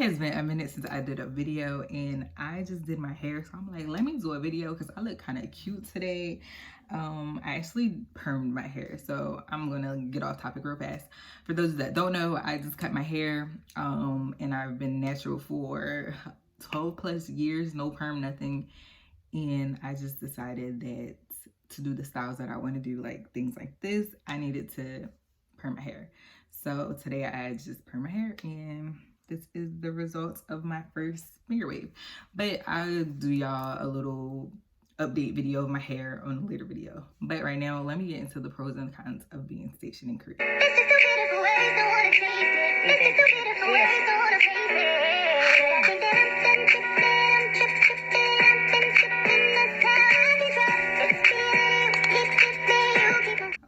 It has been a minute since I did a video, and I just did my hair, so I'm like, let me do a video because I look kind of cute today. I actually permed my hair, so I'm gonna get off topic real fast. For those that don't know, I just cut my hair, and I've been natural for 12 plus years, no perm, nothing. And I just decided that to do the styles that I want to do, like things like this, I needed to perm my hair. So today I just perm my hair, and this is the results of my first finger wave. But I'll do y'all a little update video of my hair on a later video. But right now, let me get into the pros and cons of being stationed in Korea.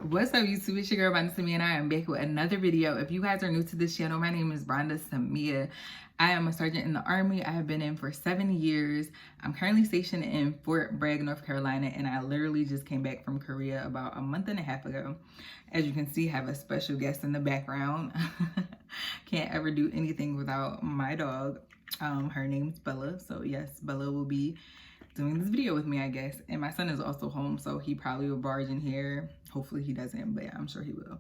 What's up, YouTube? It's your girl Rhonda Samia, and I am back with another video. If you guys are new to this channel, my name is Rhonda Samia. I am a sergeant in the Army. I have been in for 7 years. I'm currently stationed in Fort Bragg, North Carolina, and I literally just came back from Korea about a month and a half ago. As you can see, I have a special guest in the background. Can't ever do anything without my dog. Her name's Bella. So yes, Bella will be doing this video with me, I guess. And my son is also home, so he probably will barge in here. Hopefully he doesn't, but I'm sure he will.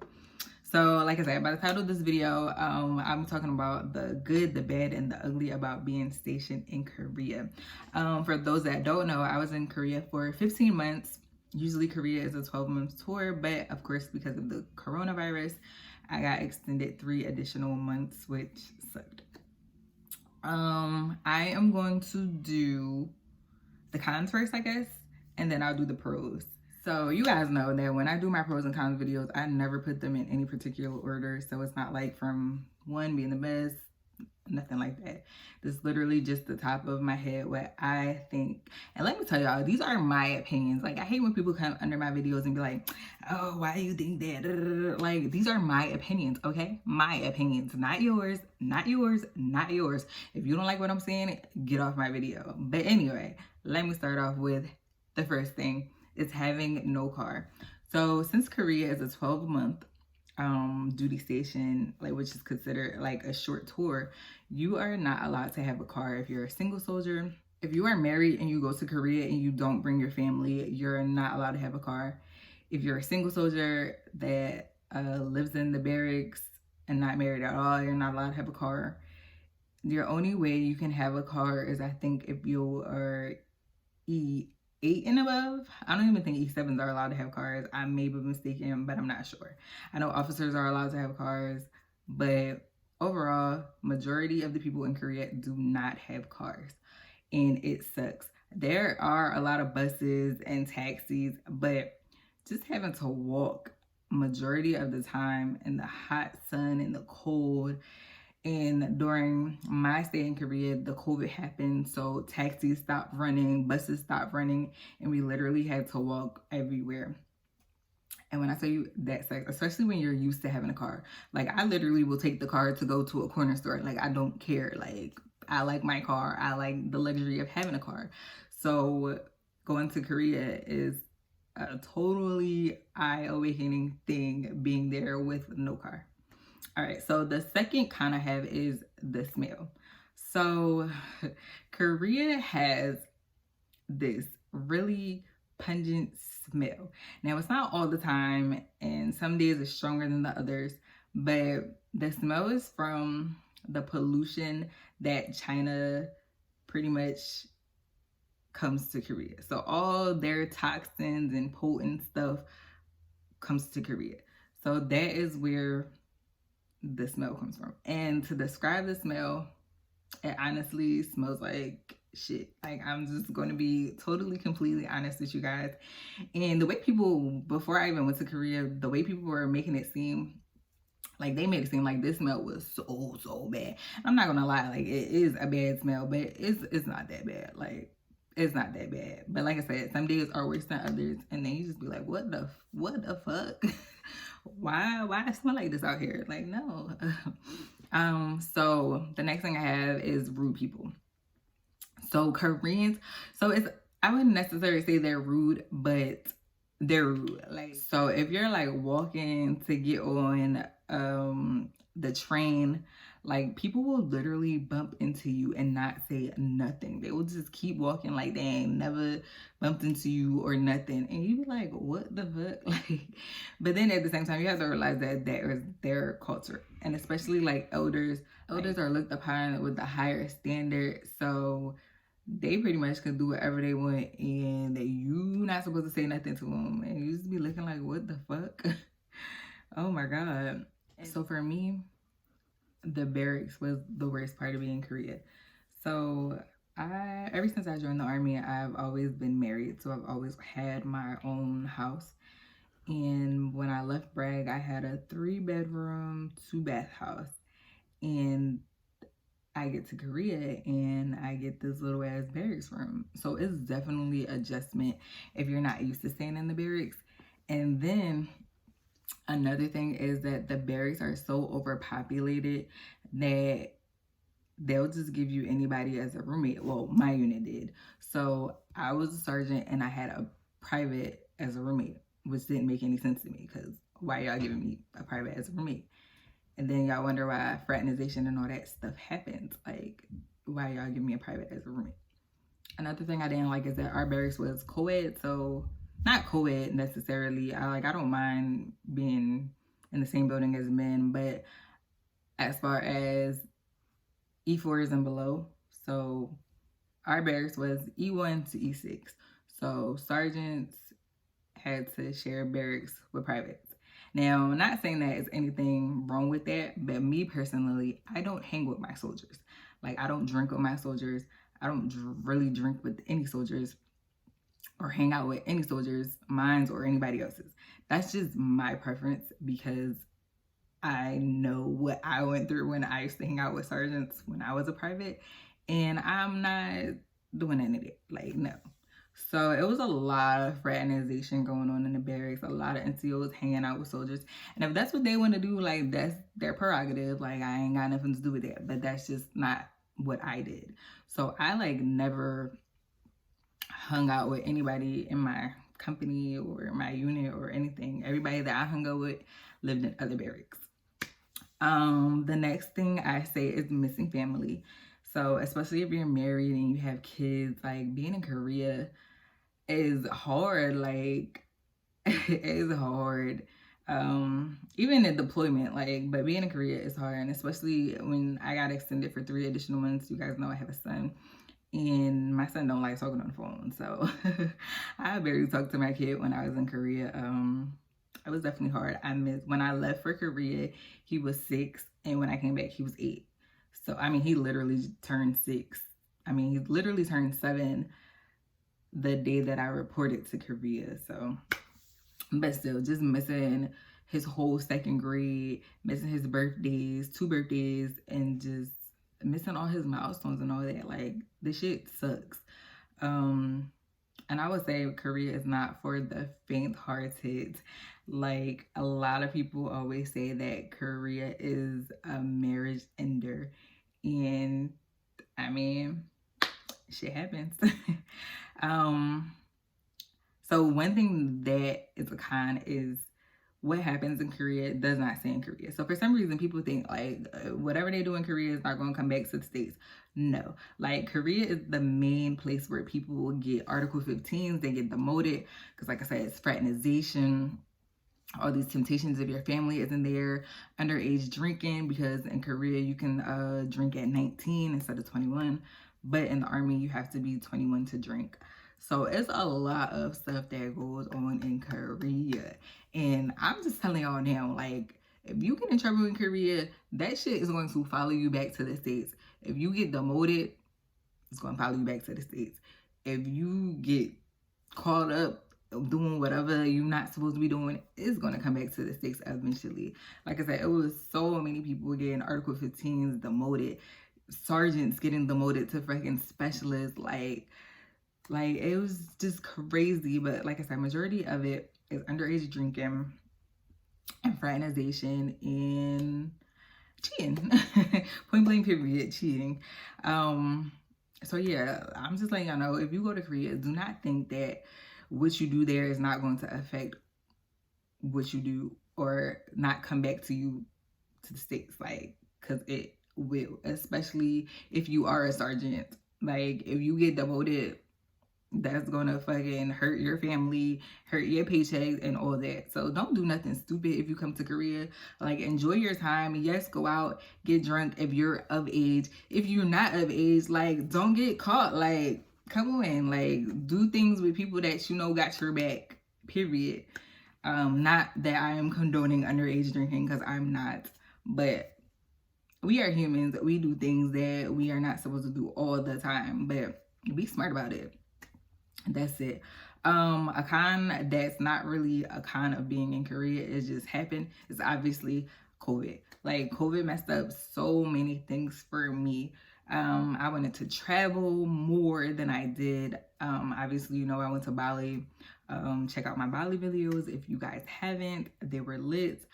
So like I said, by the title of this video, I'm talking about the good, the bad, and the ugly about being stationed in Korea. For those that don't know, I was in Korea for 15 months. Usually Korea is a 12-month tour, but of course, because of the coronavirus, I got extended 3 additional months, which sucked. I am going to do the cons first, I guess, and then I'll do the pros. So you guys know that when I do my pros and cons videos, I never put them in any particular order. So it's not like from one being the best, nothing like that. This is literally just the top of my head, what I think. And let me tell y'all, these are my opinions. Like, I hate when people come under my videos and be like, oh, why do you think that? Like, these are my opinions, okay? My opinions, not yours, not yours, not yours. If you don't like what I'm saying, get off my video. But anyway, let me start off with the first thing. Is having no car. So since Korea is a 12-month duty station, like, which is considered like a short tour, you are not allowed to have a car if you're a single soldier. If you are married and you go to Korea and you don't bring your family, you're not allowed to have a car. If you're a single soldier that lives in the barracks and not married at all, you're not allowed to have a car. Your only way you can have a car is, I think, if you are E8 and above. I don't even think E7s are allowed to have cars. I may be mistaken, but I'm not sure. I know officers are allowed to have cars, but overall, majority of the people in Korea do not have cars, and it sucks. There are a lot of buses and taxis, but just having to walk majority of the time in the hot sun and the cold. And during my stay in Korea, the COVID happened, so taxis stopped running, buses stopped running, and we literally had to walk everywhere. And when I tell you that sucks, especially when you're used to having a car. Like, I literally will take the car to go to a corner store. Like, I don't care. Like, I like my car. I like the luxury of having a car. So going to Korea is a totally eye-awakening thing, being there with no car. All right, so the second con I have is the smell. So Korea has this really pungent smell. Now, it's not all the time, and some days it's stronger than the others, but the smell is from the pollution that China pretty much comes to Korea. So all their toxins and potent stuff comes to Korea. So that is where the smell comes from. And to describe the smell, it honestly smells like shit. Like, I'm just going to be totally, completely honest with you guys. And the way people, before I even went to Korea, the way people were making it seem, like, they made it seem like this smell was so bad. I'm not gonna lie, like, it is a bad smell, but it's not that bad. Like, it's not that bad. But like I said, some days are worse than others, and then you just be like, what the fuck? Why I smell like this out here? Like, no. So the next thing I have is rude people. So Koreans, I wouldn't necessarily say they're rude, but they're rude. Like, so if you're like walking to get on the train, Like, people will literally bump into you and not say nothing. They will just keep walking like they ain't never bumped into you or nothing. And you be like, what the fuck? Like, but then at the same time, you have to realize that that is their culture. And especially like elders. Elders are looked upon with a higher standard. So they pretty much can do whatever they want, and that you not supposed to say nothing to them, and you just be looking like, what the fuck? Oh my god. So for me, the barracks was the worst part of being in Korea. So ever since I joined the army, I've always been married, so I've always had my own house. And when I left Bragg, I had a 3-bedroom, 2-bath house. And I get to Korea and I get this little ass barracks room. So it's definitely adjustment if you're not used to staying in the barracks. And then another thing is that the barracks are so overpopulated that they'll just give you anybody as a roommate. Well, my unit did. So I was a sergeant and I had a private as a roommate, which didn't make any sense to me because why y'all giving me a private as a roommate? And then y'all wonder why fraternization and all that stuff happens. Like, why y'all give me a private as a roommate? Another thing I didn't like is that our barracks was co-ed. So not co-ed necessarily. I don't mind being in the same building as men, but as far as E4s and below, so our barracks was E1 to E6. So sergeants had to share barracks with privates. Now, I'm not saying that there's anything wrong with that, but me personally, I don't hang with my soldiers. Like, I don't drink with my soldiers. I don't really drink with any soldiers or hang out with any soldiers, mine or anybody else's. That's just my preference because I know what I went through when I used to hang out with sergeants when I was a private, and I'm not doing any of it. Like, no. So it was a lot of fraternization going on in the barracks, a lot of NCOs hanging out with soldiers. And if that's what they want to do, like, that's their prerogative. Like, I ain't got nothing to do with that. But that's just not what I did. So I never hung out with anybody in my company or my unit or anything. Everybody that I hung out with lived in other barracks. The next thing I say is missing family. So especially if you're married and you have kids, like, being in Korea is hard. Like, it is hard. Even in deployment, but being in Korea is hard. And especially when I got extended for 3 additional months. You guys know I have a son. And my son don't like talking on the phone. So I barely talked to my kid when I was in Korea. It was definitely hard. When I left for Korea, he was 6. And when I came back, he was 8. So, he literally turned 6. He literally turned 7 the day that I reported to Korea. So, but still, just missing his whole 2nd grade, missing his birthdays, 2 birthdays, and just missing all his milestones and all that. Like, this shit sucks. And I would say Korea is not for the faint-hearted. Like, a lot of people always say that Korea is a marriage ender. And, shit happens. So one thing that is a con is what happens in Korea does not stay in Korea. So for some reason, people think whatever they do in Korea is not going to come back to the States. No, Korea is the main place where people will get Article 15s, they get demoted, because like I said, it's fraternization, all these temptations if your family isn't there, underage drinking, because in Korea you can drink at 19 instead of 21, but in the army you have to be 21 to drink. So it's a lot of stuff that goes on in Korea. And I'm just telling y'all now, if you get in trouble in Korea, that shit is going to follow you back to the States. If you get demoted, it's going to follow you back to the States. If you get caught up doing whatever you're not supposed to be doing, it's going to come back to the States eventually. Like I said, it was so many people getting Article 15s demoted, sergeants getting demoted to freaking specialists, it was just crazy. But like I said, majority of it is underage drinking and fraternization and cheating. Point blank period, cheating. So yeah, I'm just letting y'all know, if you go to Korea, do not think that what you do there is not going to affect what you do or not come back to you to the States, because it will, especially if you are a sergeant. Like, if you get demoted, that's gonna fucking hurt your family, hurt your paychecks and all that. So don't do nothing stupid if you come to Korea. Like, enjoy your time. Yes, go out, get drunk if you're of age. If you're not of age, like, don't get caught. Like, come on, like, do things with people that you know got your back, period. Not that I am condoning underage drinking, because I'm not, but we are humans. We do things that we are not supposed to do all the time, but be smart about it. That's it. A con that's not really a con of being in Korea, it just happened, is obviously COVID. Like, COVID messed up so many things for me. I wanted to travel more than I did. Obviously, you know, I went to Bali. Check out my Bali videos if you guys haven't. They were lit.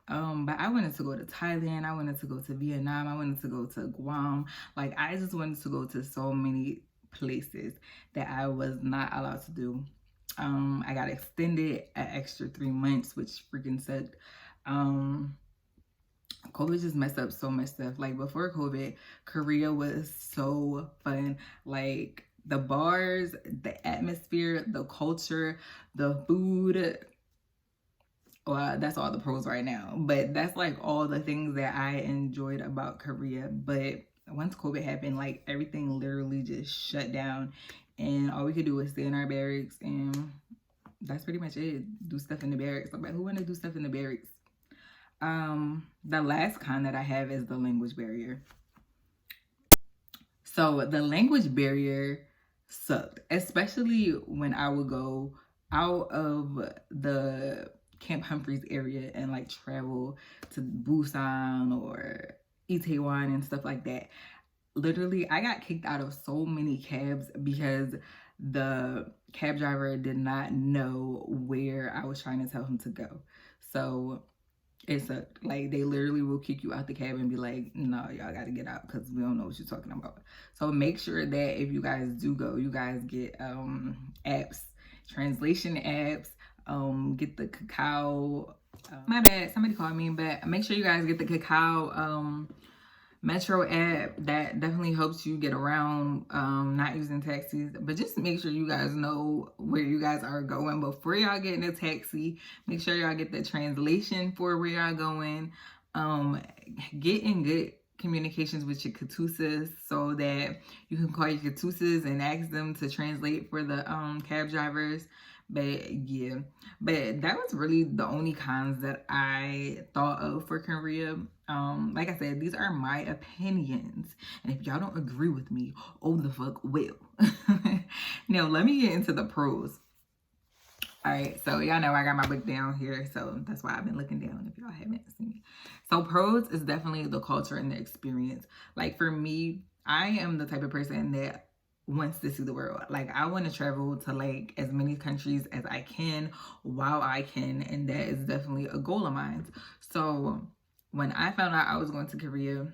But I wanted to go to Thailand. I wanted to go to Vietnam. I wanted to go to Guam. Like, I just wanted to go to so many places that I was not allowed to do. I got extended an extra 3 months, which freaking sucked. COVID just messed up so much stuff. Like, before COVID, Korea was so fun. Like, the bars, the atmosphere, the culture, the food. Well, that's all the pros right now. But that's like all the things that I enjoyed about Korea. But once COVID happened, like, everything literally just shut down, and all we could do was stay in our barracks, and that's pretty much it. Do stuff in the barracks. Like, who want to do stuff in the barracks? The last con that I have is the language barrier. So the language barrier sucked, especially when I would go out of the Camp Humphreys area and like travel to Busan or Itaewon and stuff like that. Literally, I got kicked out of so many cabs because the cab driver did not know where I was trying to tell him to go. So it sucked. Like, they literally will kick you out the cab and be like, no, y'all got to get out because we don't know what you're talking about. So make sure that if you guys do go, you guys get apps, translation apps, get the Kakao. My bad, somebody called me, but make sure you guys get the Kakao Metro app. That definitely helps you get around, not using taxis. But just make sure you guys know where you guys are going before y'all get in a taxi. Make sure y'all get the translation for where y'all going. Get in good communications with your KATUSAs so that you can call your KATUSAs and ask them to translate for the cab drivers. But yeah, but that was really the only cons that I thought of for Korea. Like I said, these are my opinions, and if y'all don't agree with me, oh the fuck will. Now let me get into the pros. All right, so y'all know I got my book down here, so that's why I've been looking down if y'all haven't seen me. So pros is definitely the culture and the experience. Like, for me, I am the type of person that wants to see the world. Like, I want to travel to like as many countries as I can while I can, and that is definitely a goal of mine. So when I found out I was going to Korea,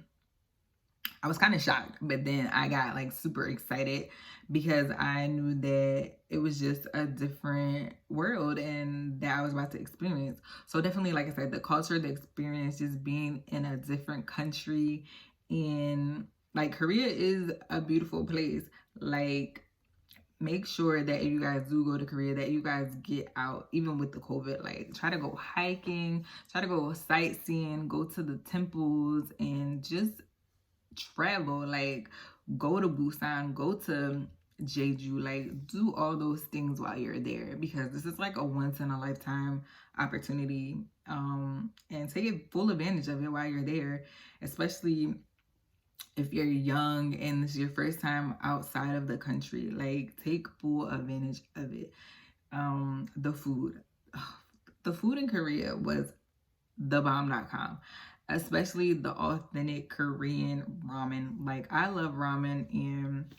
I was kind of shocked, but then I got like super excited because I knew that it was just a different world and that I was about to experience. So definitely, like I said, the culture, the experience, just being in a different country. And like, Korea is a beautiful place. Like, make sure that if you guys do go to Korea, that you guys get out, even with the COVID. Like, try to go hiking, try to go sightseeing, go to the temples, and just travel. Like, go to Busan, go to Jeju, like, do all those things while you're there, because this is like a once in a lifetime opportunity. And take full advantage of it while you're there, especially if you're young and this is your first time outside of the country. Like, take full advantage of it. The food in Korea was thebomb.com, especially the authentic Korean ramen. Like, I love ramen, and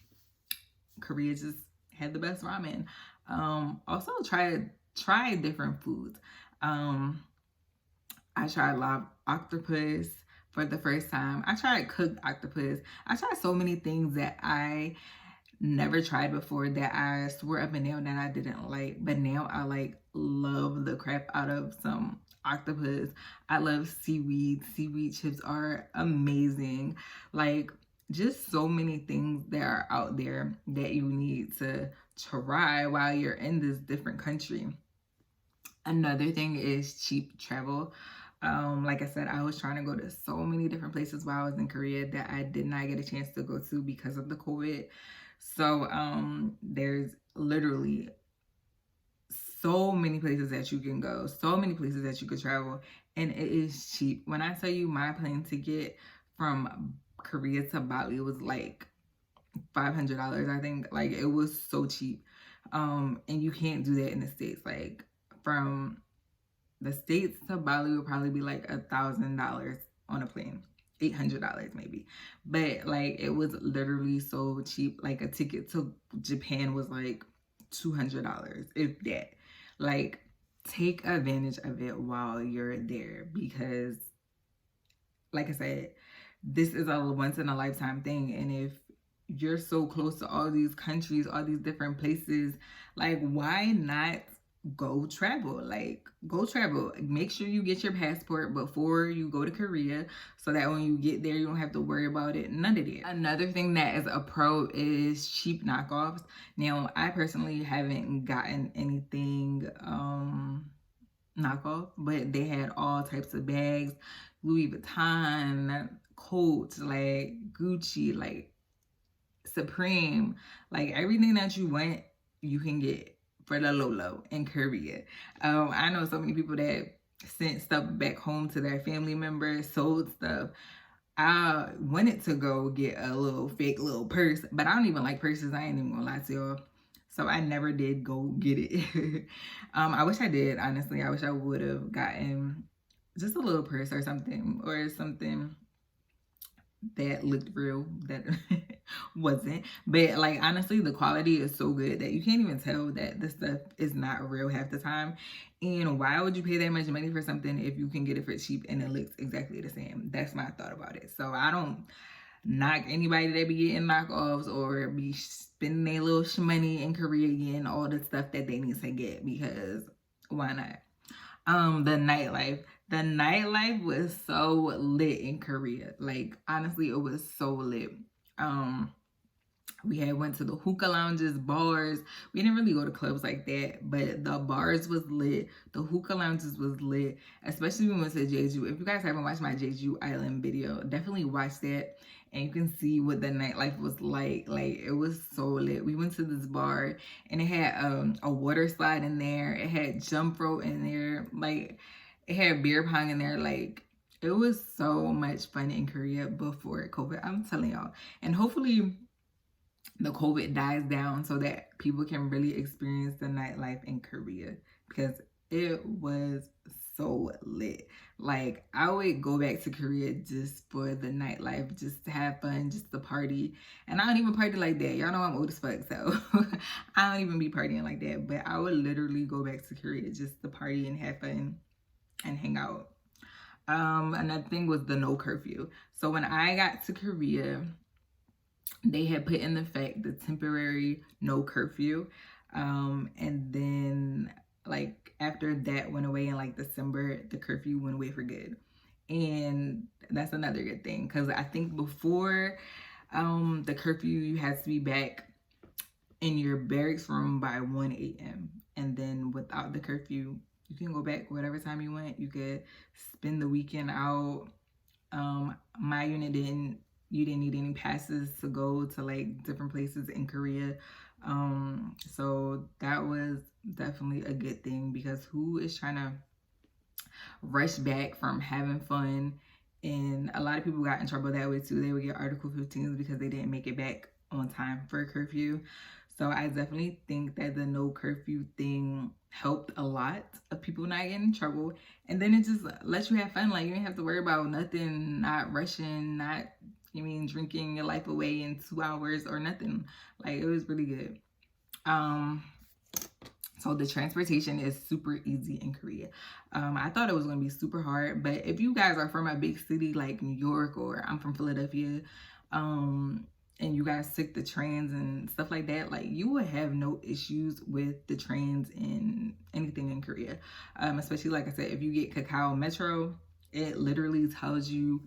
Korea just had the best ramen. Also try different foods. I tried live octopus for the first time. I tried cooked octopus. I tried so many things that I never tried before that I swore up and down that I didn't like. But now I like love the crap out of some octopus. I love seaweed. Seaweed chips are amazing. Like, just so many things that are out there that you need to try while you're in this different country. Another thing is cheap travel. Like I said, I was trying to go to so many different places while I was in Korea that I did not get a chance to go to because of the COVID. So there's literally so many places that you can go, so many places that you could travel, and it is cheap. When I tell you my plane ticket from Korea to Bali was like $500, I think. Like, it was so cheap. And you can't do that in the States. Like, from the States to Bali would probably be like $1,000 on a plane. $800 maybe. But like, it was literally so cheap. Like, a ticket to Japan was like $200, if that. Like, take advantage of it while you're there, because like I said, this is a once in a lifetime thing. And if you're so close to all these countries, all these different places, like, why not go travel? Like, go travel. Make sure you get your passport before you go to Korea, so that when you get there, you don't have to worry about it. None of that. Another thing that is a pro is cheap knockoffs. Now, I personally haven't gotten anything knockoff, but they had all types of bags, Louis Vuitton, Coach, like Gucci, like Supreme, like everything that you want, you can get for the low in Korea. I know so many people that sent stuff back home to their family members, sold stuff. I wanted to go get a little fake little purse, but I don't even like purses. I ain't even gonna lie to y'all. So I never did go get it. I wish I did, honestly. I wish I would have gotten just a little purse or something that looked real, that wasn't. But like, honestly, the quality is so good that you can't even tell that the stuff is not real half the time. And why would you pay that much money for something if you can get it for cheap and it looks exactly the same? That's my thought about it. So I don't knock anybody that be getting knockoffs or be spending their little money in Korea getting all the stuff that they need to get, because why not? The nightlife. The nightlife was so lit in Korea. Like, honestly, it was so lit. We had went to the hookah lounges, bars. We didn't really go to clubs like that, but the bars was lit. The hookah lounges was lit, especially when we went to Jeju. If you guys haven't watched my Jeju Island video, definitely watch that, and you can see what the nightlife was like. Like, it was so lit. We went to this bar, and it had a water slide in there. It had jump rope in there. Like, it had beer pong in there. Like, it was so much fun in Korea before COVID. I'm telling y'all. And hopefully the COVID dies down so that people can really experience the nightlife in Korea, because it was so lit. Like, I would go back to Korea just for the nightlife, just to have fun, just to party. And I don't even party like that. Y'all know I'm old as fuck, so I don't even be partying like that. But I would literally go back to Korea just to party and have fun and hang out. Another thing was the no curfew. So when I got to Korea, they had put in effect the temporary no curfew. And then, like, after that went away in like December, the curfew went away for good. And that's another good thing, because I think before the curfew, you had to be back in your barracks room by 1 a.m. And then without the curfew, you can go back whatever time you want. You could spend the weekend out. My unit you didn't need any passes to go to like different places in Korea. So that was definitely a good thing, because who is trying to rush back from having fun? And a lot of people got in trouble that way too. They would get Article 15s because they didn't make it back on time for a curfew. So I definitely think that the no curfew thing helped a lot of people not getting in trouble. And then it just lets you have fun. Like, you didn't have to worry about nothing, not rushing, not, drinking your life away in 2 hours or nothing. Like, it was really good. So the transportation is super easy in Korea. I thought it was going to be super hard, but if you guys are from a big city like New York, or I'm from Philadelphia, and you guys took the trains and stuff like that, like you will have no issues with the trains in anything in Korea. Especially like I said, if you get Kakao Metro, it literally tells you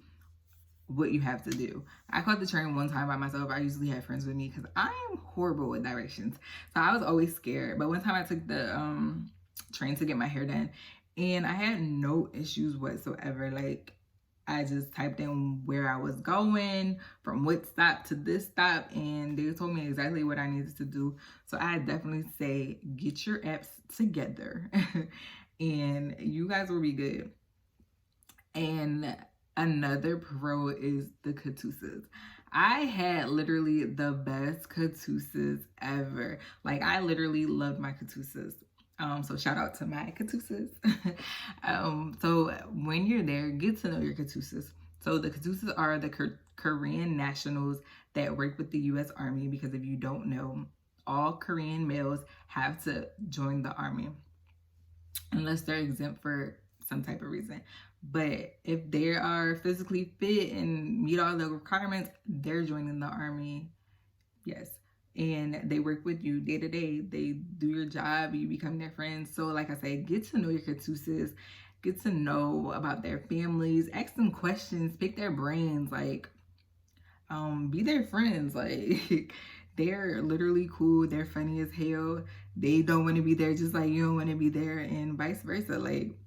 what you have to do. I caught the train one time by myself. I usually have friends with me because I am horrible with directions. So I was always scared. But one time I took the train to get my hair done and I had no issues whatsoever. Like I just typed in where I was going, from what stop to this stop, and they told me exactly what I needed to do. So I definitely say get your apps together and you guys will be good. And another pro is the KATUSAs. I had literally the best KATUSAs ever. Like I literally loved my KATUSAs. So shout out to my KATUSAs. So when you're there, get to know your KATUSAs. So the KATUSAs are the Korean nationals that work with the U.S. Army, because if you don't know, all Korean males have to join the Army unless they're exempt for some type of reason. But if they are physically fit and meet all the requirements, they're joining the Army. Yes. And they work with you day to day. They do your job. You become their friends. So like I said, get to know your KATUSAs. Get to know about their families. Ask them questions. Pick their brains. Like, be their friends. Like, they're literally cool. They're funny as hell. They don't want to be there just like you don't want to be there, and vice versa. Like,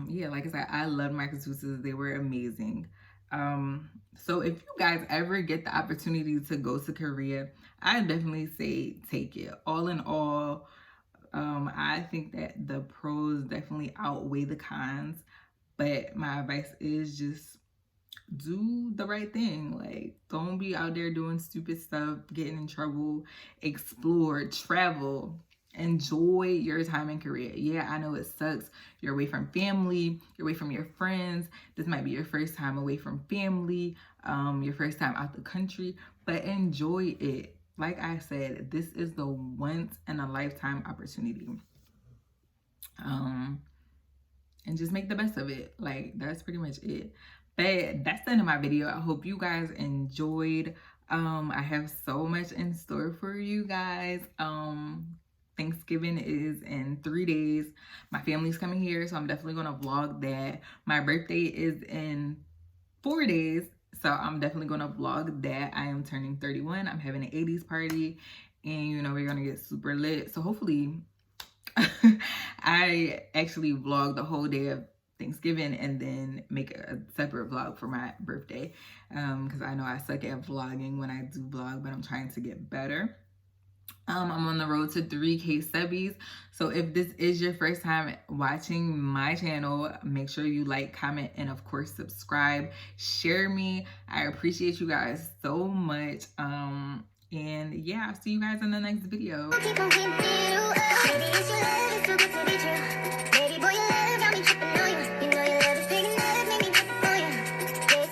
yeah, like I said, I loved my KATUSAs. They were amazing. So if you guys ever get the opportunity to go to Korea, I definitely say take it. All in all, I think that the pros definitely outweigh the cons, but my advice is just do the right thing. Like, don't be out there doing stupid stuff, getting in trouble. Explore, travel, enjoy your time in Korea. Yeah, I know it sucks. You're away from family, you're away from your friends. This might be your first time away from family, your first time out the country, but enjoy it. Like I said, this is the once in a lifetime opportunity. And just make the best of it. Like, that's pretty much it. But that's the end of my video. I hope you guys enjoyed. I have so much in store for you guys. Thanksgiving is in 3 days. My family's coming here, so I'm definitely gonna vlog that. My birthday is in 4 days, so I'm definitely gonna vlog that. I am turning 31. I'm having an 80s party, and you know, we're gonna get super lit. So hopefully I actually vlog the whole day of Thanksgiving and then make a separate vlog for my birthday, because I know I suck at vlogging when I do vlog, but I'm trying to get better. I'm on the road to 3K subbies. So if this is your first time watching my channel, make sure you like, comment, and of course subscribe. Share me. I appreciate you guys so much. And yeah, I'll see you guys in the next video.